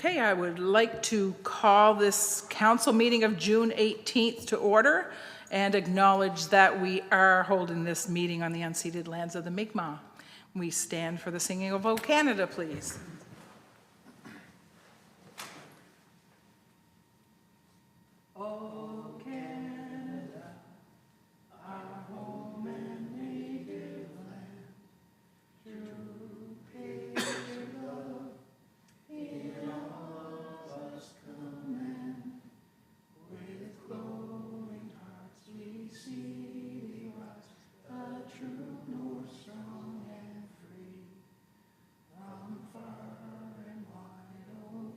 Okay, I would like to call this council meeting of June 18th to order and acknowledge that we are holding this meeting on the unceded lands of the Mi'kmaq. We stand for the singing of O Canada, please. O Canada, our home and native land, true patriot love, in all of us command. With glowing hearts we see thee rise, a true north, strong and free. From far and wide, O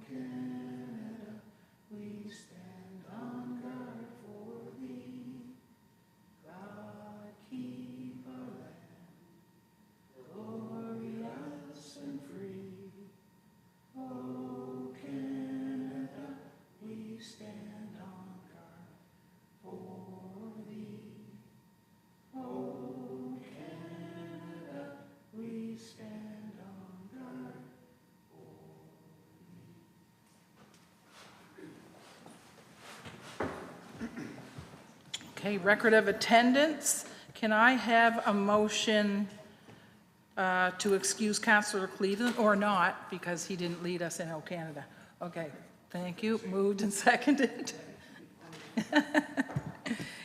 Canada, we stand on guard for thee. God keep our land, glorious and free. O Canada, we stand on guard for thee. O Canada, we stand on guard for thee. Okay, record of attendance. Can I have a motion to excuse Councillor Cleveland, or not, because he didn't lead us in O Canada? Okay, thank you. Moved and seconded.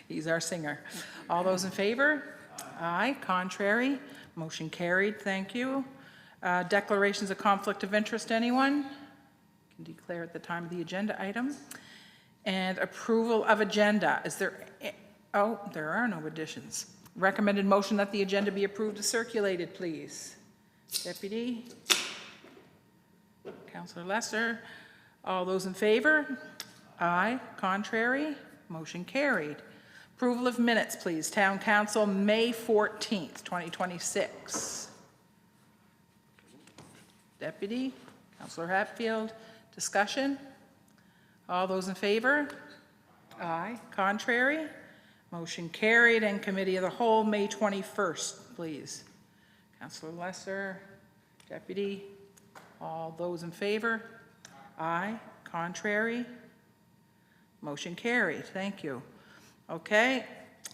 He's our singer. All those in favor? Aye. Contrary? Motion carried. Thank you. Declarations of conflict of interest, anyone? Can declare at the time of the agenda item. And approval of agenda. Is there, oh, there are no additions. Recommended motion that the agenda be approved as circulated, please. Deputy. Councillor Lesser. All those in favor? Aye. Contrary? Motion carried. Approval of minutes, please. Town Council, May 14th, 2026. Deputy. Councillor Hatfield. Discussion? All those in favor? Aye. Contrary? Motion carried. And Committee of the Whole, May 21st, please. Councillor Lesser, Deputy, all those in favor? Aye. Contrary? Motion carried. Thank you. Okay.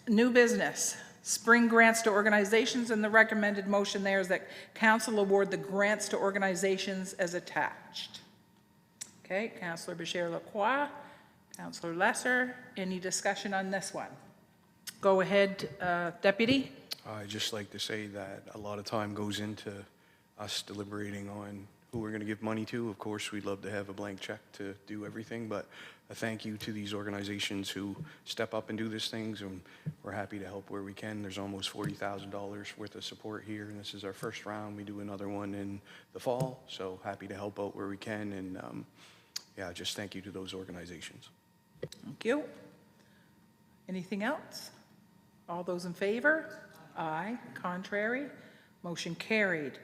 New business. Spring grants to organizations, and the recommended motion there is that Council award the grants to organizations as attached. Okay. Councillor Bashir-Lacroix, Councillor Lesser, any discussion on this one? Go ahead, Deputy. I'd just like to say that a lot of time goes into us deliberating on who we're going to give money to. Of course, we'd love to have a blank check to do everything, but a thank you to these organizations who step up and do these things, and we're happy to help where we can. There's almost $40,000 worth of support here, and this is our first round. We do another one in the fall, so happy to help out where we can, and yeah, just thank you to those organizations. Thank you. Anything else? All those in favor? Aye. Contrary? Motion carried.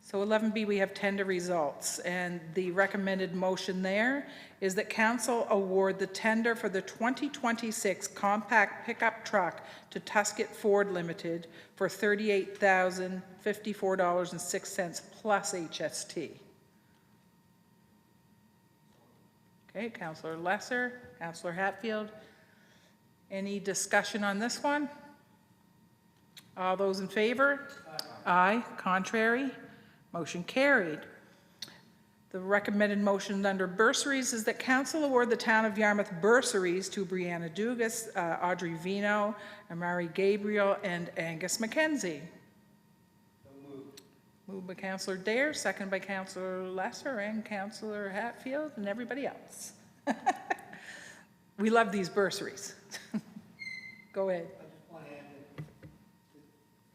So 11B, we have tender results, and the recommended motion there is that Council award the tender for the 2026 compact pickup truck to Tusket Ford Limited for $38,054.06 plus HST. Okay, Councillor Lesser, Councillor Hatfield. Any discussion on this one? All those in favor? Aye. Contrary? Motion carried. The recommended motion under bursaries is that Council award the Town of Yarmouth bursaries to Brianna Dugas, Audrey Vino, Amari Gabriel, and Angus McKenzie. Moved by Councillor Dare, second by Councillor Lesser and Councillor Hatfield and everybody else. We love these bursaries. Go ahead.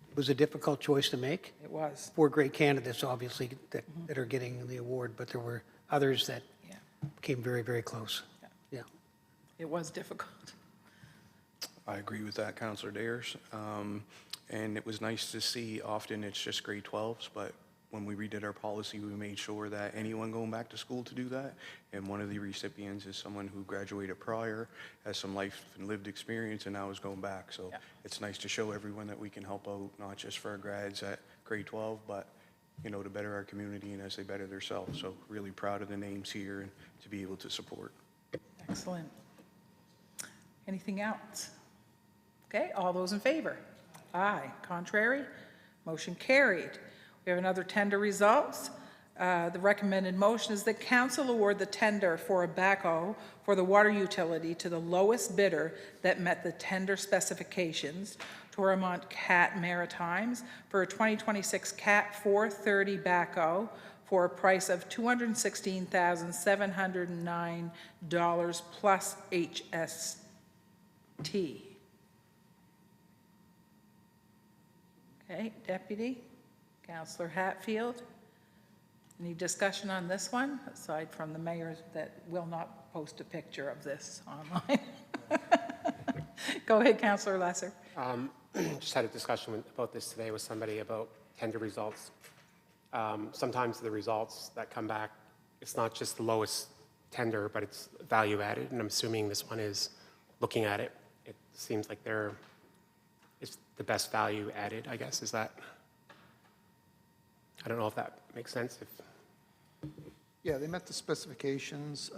It was a difficult choice to make. It was. 4 great candidates, obviously, that are getting the award, but there were others that came very, very close. Yeah. It was difficult. I agree with that, Councillor Dares. And it was nice to see, often it's just grade 12s, but when we redid our policy, we made sure that anyone going back to school to do that, and one of the recipients is someone who graduated prior, has some life and lived experience, and now is going back. So it's nice to show everyone that we can help out, not just for our grads at grade 12, but to better our community and as they better themselves. So really proud of the names here and to be able to support. Excellent. Anything else? Okay, all those in favor? Aye. Contrary? Motion carried. We have another tender results. The recommended motion is that council award the tender for a backhoe for the water utility to the lowest bidder that met the tender specifications, Toromont Cat Maritimes, for a 2026 Cat 430 backhoe for a price of $216,709 plus HST. Okay, Deputy, Councillor Hatfield. Any discussion on this one, aside from the mayor that will not post a picture of this online? Go ahead, Councillor Lesser. Just had a discussion about this today with somebody about tender results. Sometimes the results that come back, it's not just the lowest tender, but it's value added, and I'm assuming this one is looking at it. It seems like it's the best value added, I guess. Is that? I don't know if that makes sense. Yeah, they met the specifications,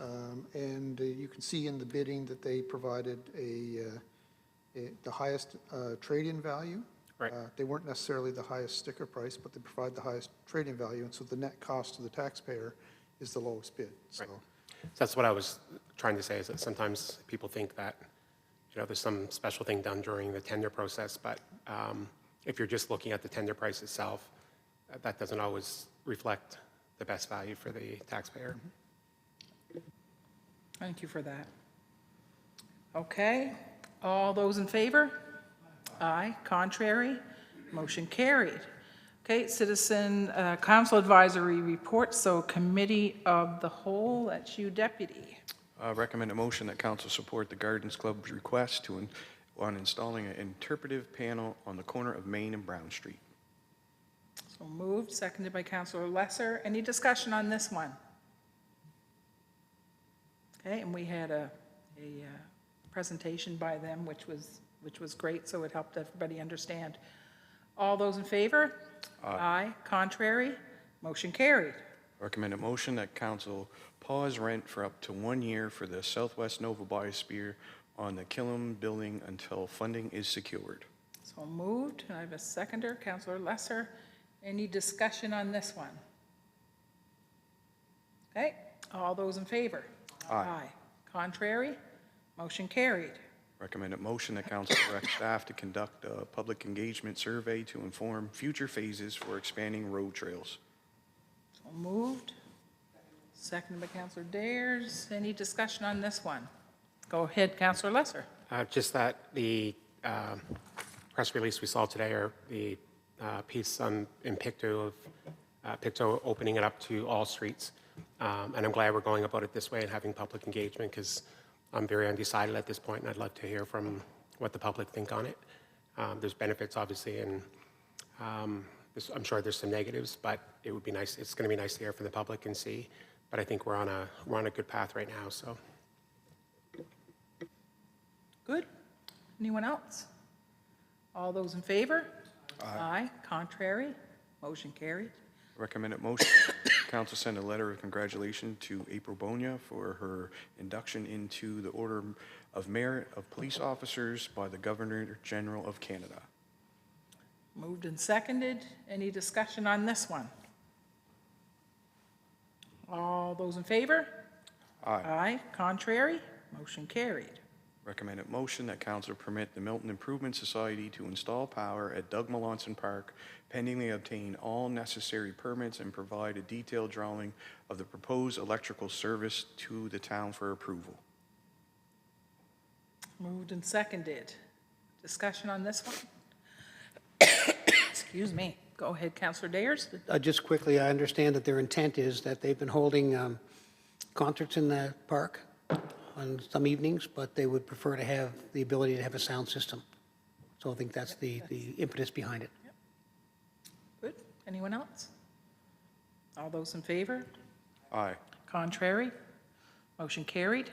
and you can see in the bidding that they provided the highest trade-in value. Right. They weren't necessarily the highest sticker price, but they provide the highest trade-in value, and so the net cost to the taxpayer is the lowest bid. So, Right. So that's what I was trying to say, is that sometimes people think that, there's some special thing done during the tender process, but if you're just looking at the tender price itself, that doesn't always reflect the best value for the taxpayer. Thank you for that. Okay, all those in favor? Aye. Contrary? Motion carried. Okay, Citizen Council Advisory Report, so Committee of the Whole, that's you, Deputy. Recommend a motion that council support the Gardens Club's request on installing an interpretive panel on the corner of Main and Brown Street. So moved, seconded by Councillor Lesser. Any discussion on this one? Okay, and we had a presentation by them, which was great, so it helped everybody understand. All those in favor? Aye. Contrary? Motion carried. Recommend a motion that council pause rent for up to 1 year for the Southwest Nova Biosphere on the Killam building until funding is secured. So moved. I have a seconder, Councillor Lesser. Any discussion on this one? Okay, all those in favor? Aye. Contrary? Motion carried. Recommend a motion that council direct staff to conduct a public engagement survey to inform future phases for expanding road trails. So moved. Seconded by Councillor Dares. Any discussion on this one? Go ahead, Councillor Lesser. Just that the press release we saw today, or the piece in Pictou of Pictou opening it up to all streets. And I'm glad we're going about it this way and having public engagement, because I'm very undecided at this point, and I'd love to hear from what the public think on it. There's benefits, obviously, and I'm sure there's some negatives, but it would be nice. It's going to be nice to hear from the public and see. But I think we're on a good path right now. So. Good. Anyone else? All those in favor? Aye. Contrary? Motion carried. Recommended motion, council send a letter of congratulations to April Bonia for her induction into the Order of Merit of Police Officers by the Governor General of Canada. Moved and seconded. Any discussion on this one? All those in favor? Aye. Aye. Contrary? Motion carried. Recommended motion that council permit the Milton Improvement Society to install power at Doug Melanson Park pending they obtain all necessary permits and provide a detailed drawing of the proposed electrical service to the town for approval. Moved and seconded. Discussion on this one? Excuse me. Go ahead, Councillor Dares. Just quickly, I understand that their intent is that they've been holding concerts in the park on some evenings, but they would prefer to have the ability to have a sound system. So I think that's the impetus behind it. Good. Anyone else? All those in favor? Aye. Contrary? Motion carried.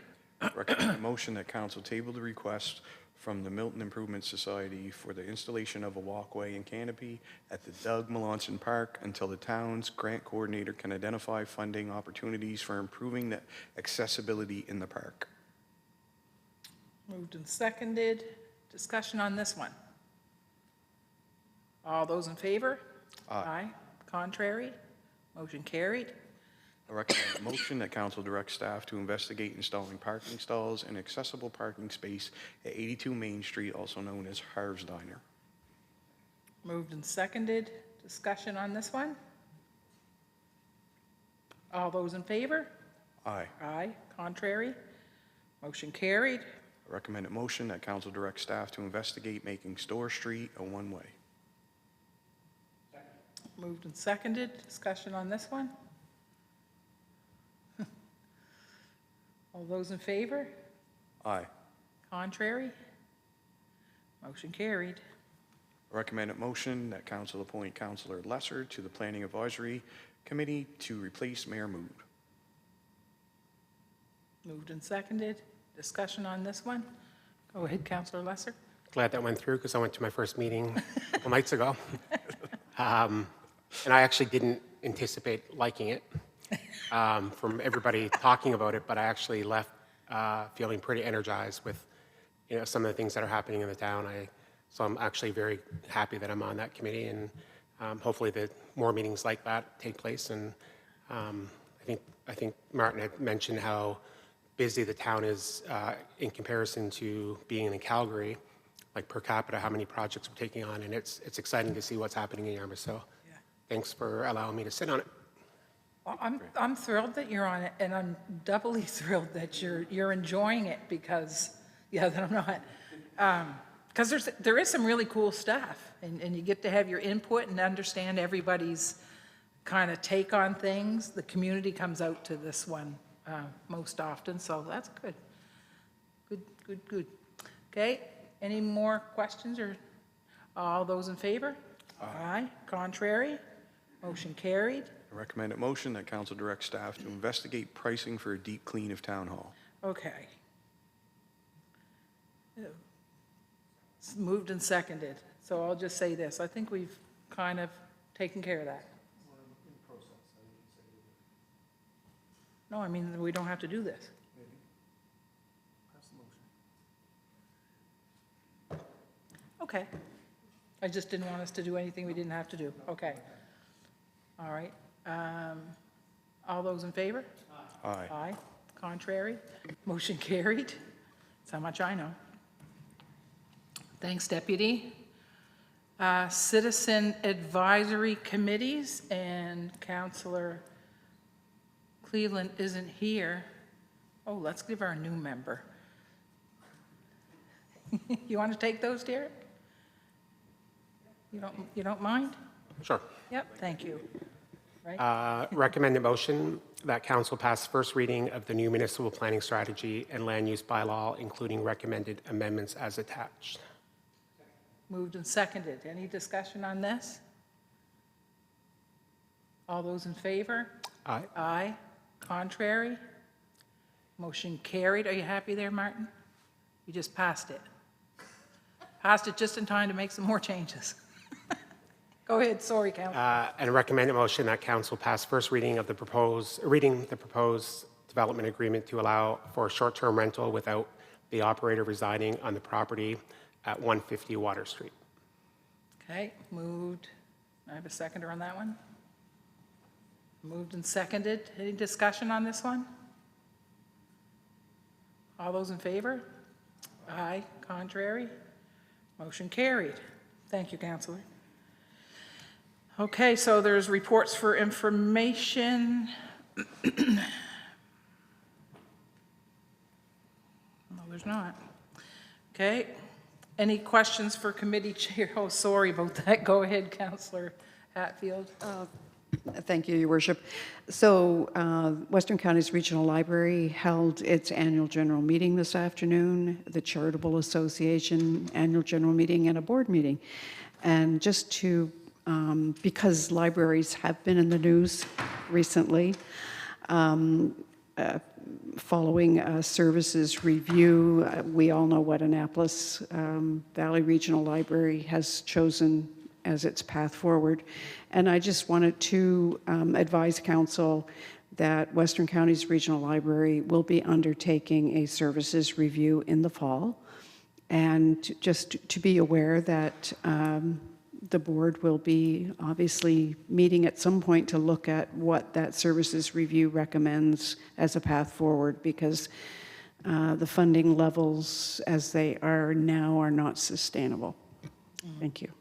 Recommend motion that council table the request from the Milton Improvement Society for the installation of a walkway and canopy at the Doug Melanson Park until the town's grant coordinator can identify funding opportunities for improving the accessibility in the park. Moved and seconded. Discussion on this one. All those in favor? Aye. Contrary? Motion carried. I recommend a motion that council direct staff to investigate installing parking stalls and accessible parking space at 82 Main Street, also known as Harv's Diner. Moved and seconded. Discussion on this one? All those in favor? Aye. Aye. Contrary? Motion carried. I recommend a motion that council direct staff to investigate making Store Street a one-way. Moved and seconded. Discussion on this one? All those in favor? Aye. Contrary? Motion carried. I recommend a motion that council appoint Councilor Lesser to the Planning Advisory Committee to replace Mayor Mood. Moved and seconded. Discussion on this one? Go ahead, Councillor Lesser. Glad that went through because I went to my first meeting a couple nights ago. And I actually didn't anticipate liking it from everybody talking about it, but I actually left feeling pretty energized with some of the things that are happening in the town. So I'm actually very happy that I'm on that committee, and hopefully that more meetings like that take place. And I think Martin had mentioned how busy the town is in comparison to being in Calgary, like per capita, how many projects we're taking on, and it's exciting to see what's happening in Yarmouth. So thanks for allowing me to sit on it. Well, I'm thrilled that you're on it, and I'm doubly thrilled that you're enjoying it because, that I'm not. Because there is some really cool stuff, and you get to have your input and understand everybody's kind of take on things. The community comes out to this one most often, so that's good. Good. Okay, any more questions or all those in favor? Aye. Contrary? Motion carried. I recommend a motion that council direct staff to investigate pricing for a deep clean of Town Hall. Okay. It's moved and seconded, so I'll just say this. I think we've kind of taken care of that. No, I mean, we don't have to do this. Okay. I just didn't want us to do anything we didn't have to do. Okay. All right. All those in favor? Aye. Aye. Contrary? Motion carried. That's how much I know. Thanks, Deputy. Citizen Advisory Committees, and Councillor Cleveland isn't here. Oh, let's give our new member. You want to take those, Derek? You don't mind? Sure. Yep, thank you. Right? Recommend a motion that council pass first reading of the new municipal planning strategy and land use bylaw, including recommended amendments as attached. Moved and seconded. Any discussion on this? All those in favor? Aye. Aye. Contrary? Motion carried. Are you happy there, Martin? You just passed it. Passed it just in time to make some more changes. Go ahead, sorry, Council. And recommend a motion that council pass first reading of the proposed development agreement to allow for short-term rental without the operator residing on the property at 150 Water Street. Okay, moved. I have a seconder on that one. Moved and seconded. Any discussion on this one? All those in favor? Aye. Contrary? Motion carried. Thank you, Councillor. Okay, so there's reports for information. No, there's not. Okay. Any questions for committee chair? Oh, sorry about that. Go ahead, Councillor Hatfield. Thank you, Your Worship. So Western Counties Regional Library held its annual general meeting this afternoon, the Charitable Association annual general meeting, and a board meeting. And just to, because libraries have been in the news recently, following a services review. We all know what Annapolis Valley Regional Library has chosen as its path forward. And I just wanted to advise council that Western Counties Regional Library will be undertaking a services review in the fall. And just to be aware that the board will be obviously meeting at some point to look at what that services review recommends as a path forward, because the funding levels as they are now are not sustainable. Thank you.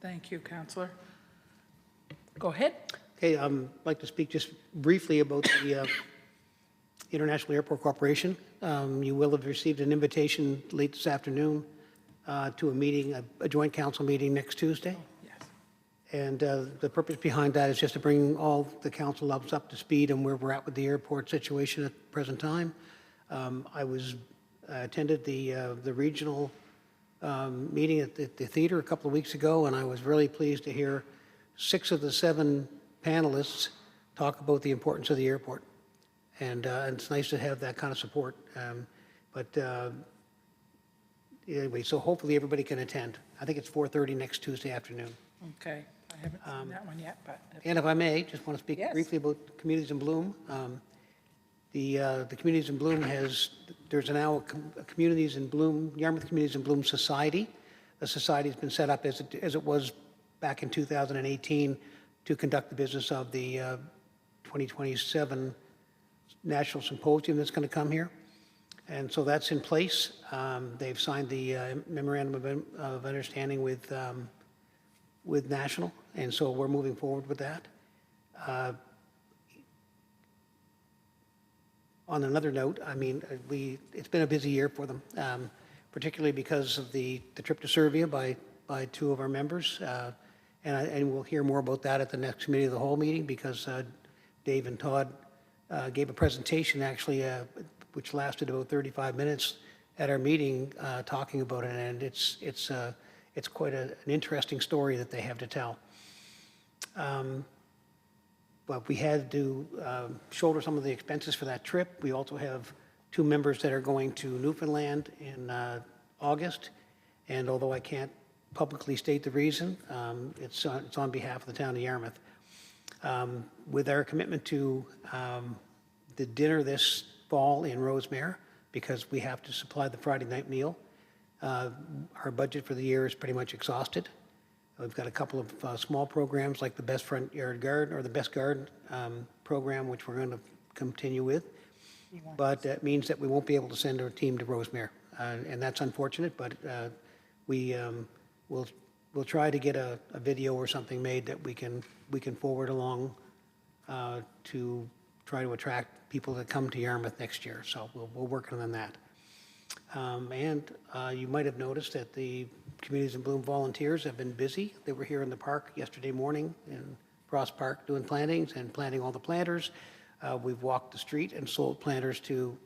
Thank you, Counselor. Go ahead. Okay, I'd like to speak just briefly about the International Airport Corporation. You will have received an invitation late this afternoon to a meeting, a joint council meeting next Tuesday. Yes. And the purpose behind that is just to bring all the council up to speed on where we're at with the airport situation at the present time. I attended the regional meeting at the theater a couple of weeks ago, and I was really pleased to hear 6 of the 7 panelists talk about the importance of the airport. And it's nice to have that kind of support. Anyway, so hopefully everybody can attend. I think it's 4:30 next Tuesday afternoon. Okay. I haven't seen that one yet, but And if I may, just want to speak Yes. briefly about Communities in Bloom. The Communities in Bloom there's now a Communities in Bloom, Yarmouth Communities in Bloom Society. The society has been set up as it was back in 2018 to conduct the business of the 2027 National Symposium that's going to come here. And so that's in place. They've signed the memorandum of understanding with National, and so we're moving forward with that. On another note, I mean, it's been a busy year for them, particularly because of the trip to Serbia by 2 of our members. And we'll hear more about that at the next Committee of the Whole meeting, because Dave and Todd gave a presentation, actually, which lasted about 35 minutes at our meeting, talking about it, and it's quite an interesting story that they have to tell. But we had to shoulder some of the expenses for that trip. We also have 2 members that are going to Newfoundland in August, and although I can't publicly state the reason, it's on behalf of the town of Yarmouth. With our commitment to the dinner this fall in Rosemere, because we have to supply the Friday night meal, our budget for the year is pretty much exhausted. We've got a couple of small programs like the Best Front Yard Garden, or the Best Garden program, which we're going to continue with. But that means that we won't be able to send our team to Rosemere, and that's unfortunate. But we'll try to get a video or something made that we can forward along to try to attract people to come to Yarmouth next year. So we're working on that. And you might have noticed that the Communities in Bloom volunteers have been busy. They were here in the park yesterday morning in Frost Park doing plantings and planting all the planters. We've walked the street and sold planters to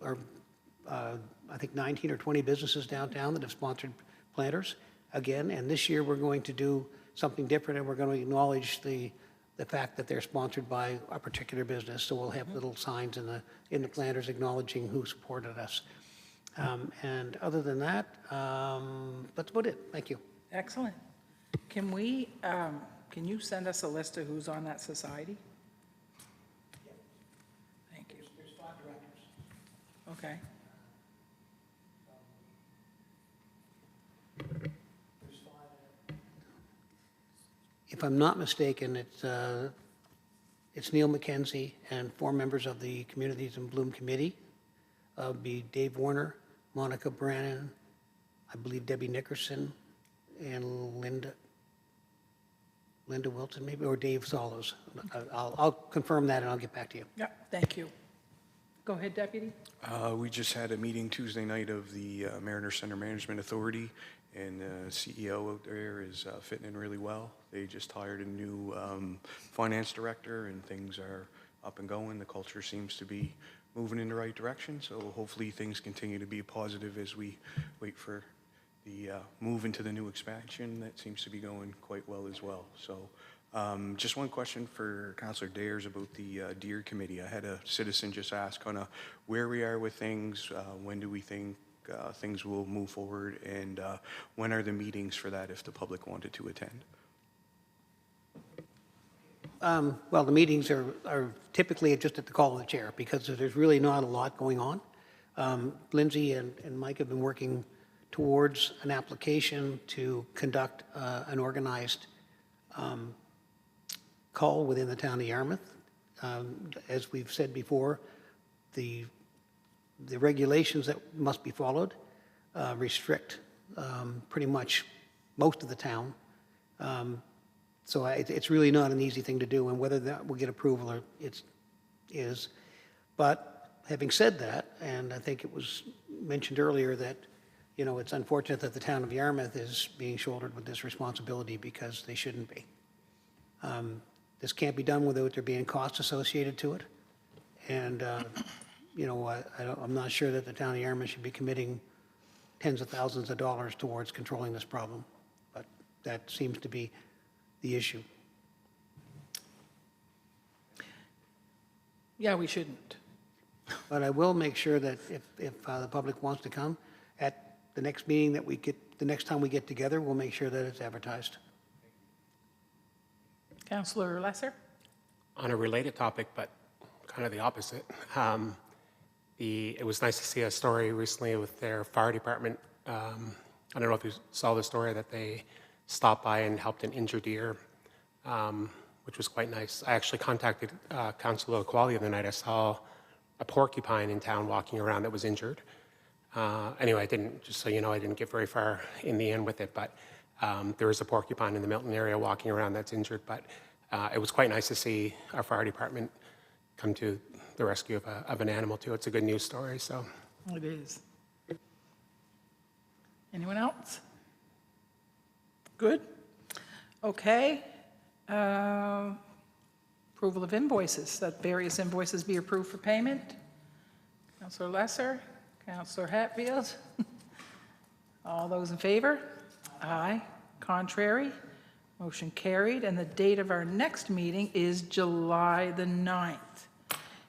I think 19 or 20 businesses downtown that have sponsored planters again. And this year we're going to do something different, and we're going to acknowledge the fact that they're sponsored by a particular business. So we'll have little signs in the planters acknowledging who supported us. And other than that, that's about it. Thank you. excellent. Can you send us a list of who's on that society? Thank you. There's 5 directors. Okay. If I'm not mistaken, it's Neil McKenzie and 4 members of the Communities in Bloom Committee. Would be Dave Warner, Monica Brannon, I believe Debbie Nickerson, and Linda Wilson, maybe, or Dave Solos. I'll confirm that and I'll get back to you. Yeah, thank you. Go ahead, Deputy. We just had a meeting Tuesday night of the Mariner Center Management Authority, and the CEO out there is fitting in really well. They just hired a new finance director, and things are up and going. The culture seems to be moving in the right direction, so hopefully things continue to be positive as we wait for the move into the new expansion. That seems to be going quite well as well. So Just one question for Councillor Dayers about the Deer Committee. I had a citizen just ask kind of where we are with things, when do we think things will move forward, and when are the meetings for that if the public wanted to attend? Well, the meetings are typically just at the call of the chair because there's really not a lot going on. Lindsay and Mike have been working towards an application to conduct an organized call within the town of Yarmouth. As we've said before, the regulations that must be followed restrict pretty much most of the town. So it's really not an easy thing to do, and whether that will get approval or it is. But having said that, and I think it was mentioned earlier that, you know, it's unfortunate that the town of Yarmouth is being shouldered with this responsibility because they shouldn't be. This can't be done without there being costs associated to it. And, you know, I'm not sure that the town of Yarmouth should be committing tens of thousands of dollars towards controlling this problem, but that seems to be the issue. Yeah, we shouldn't. But I will make sure that if the public wants to come, at the next meeting that we get, the next time we get together, we'll make sure that it's advertised. Councillor Lesser? On a related topic, but kind of the opposite, it was nice to see a story recently with their fire department. I don't know if you saw the story that they stopped by and helped an injured deer, which was quite nice. I actually contacted Councillor Qualley the other night. I saw a porcupine in town walking around that was injured. Anyway, I didn't, just so you know, I didn't get very far in the end with it, but there is a porcupine in the Milton area walking around that's injured. But it was quite nice to see our fire department come to the rescue of an animal too. It's a good news story, so. It is. Anyone else? Good? Okay. Approval of invoices, that various invoices be approved for payment. Councillor Lesser, Councillor Hatfield. All those in favor? Aye. Contrary? Motion carried. And the date of our next meeting is July the 9th.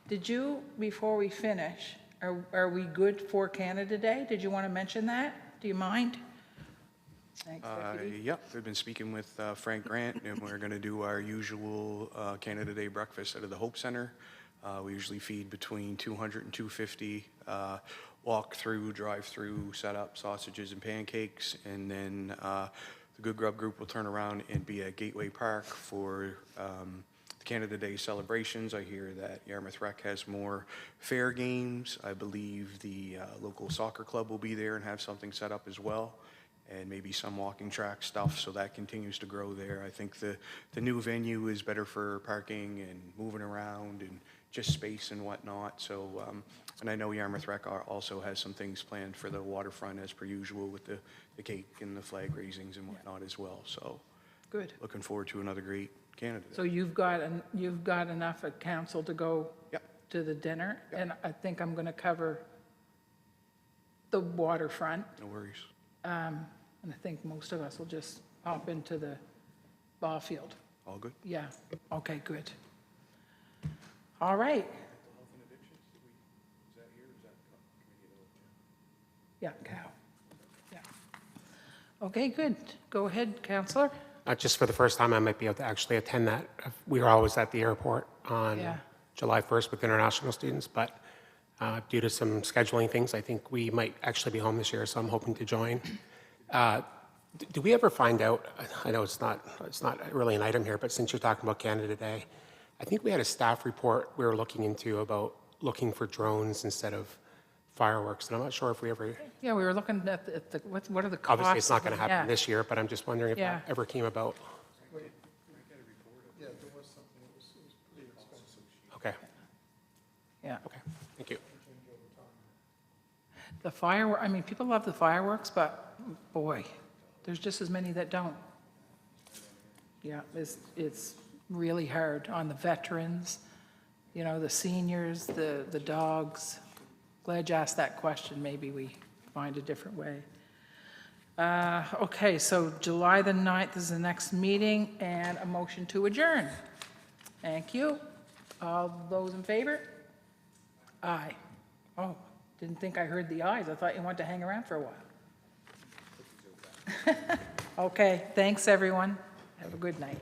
Did you, before we finish, are we good for Canada Day? Did you want to mention that? Do you mind? Thanks, Deputy. Yep, I've been speaking with Frank Grant, and we're going to do our usual Canada Day breakfast out of the Hope Center. We usually feed between 200 and 250, walk-through, drive-through, set up sausages and pancakes, and then the Good Grub Group will turn around and be at Gateway Park for the Canada Day celebrations. I hear that Yarmouth Rec has more fair games. I believe the local soccer club will be there and have something set up as well, and maybe some walking track stuff, so that continues to grow there. I think the new venue is better for parking and moving around and just space and whatnot. So, and I know Yarmouth Rec also has some things planned for the waterfront as per usual with the cake and the flag raisings and whatnot as well. So, Good. looking forward to another great Canada Day. So you've got enough at council to go Yep. to the dinner? And I think I'm going to cover the waterfront. No worries. And I think most of us will just hop into the ball field. All good? Yeah, okay, good. All right. Yeah, Cal. Yeah. Okay, good. Go ahead, Counselor. Just for the first time, I might be able to actually attend that. We were always at the airport on Yeah. July 1st with international students, but due to some scheduling things, I think we might actually be home this year, so I'm hoping to join. Do we ever find out, I know it's not really an item here, but since you're talking about Canada Day, I think we had a staff report we were looking into about looking for drones instead of fireworks, and I'm not sure if we ever, Yeah, we were looking at the what are the costs? obviously it's not going to happen Yeah. this year, but I'm just wondering if Yeah. that ever came about. Yeah, there was something that was pretty expensive. Okay, Yeah. okay, thank you. The firework, I mean, people love the fireworks, but boy, there's just as many that don't. Yeah, it's really hard on the veterans, you know, the seniors, the dogs. Glad you asked that question. Maybe we find a different way. Okay, so July the 9th is the next meeting, and a motion to adjourn. Thank you. All those in favor? Aye. Oh, didn't think I heard the ayes. I thought you wanted to hang around for a while. Okay, thanks, everyone. Have a good night.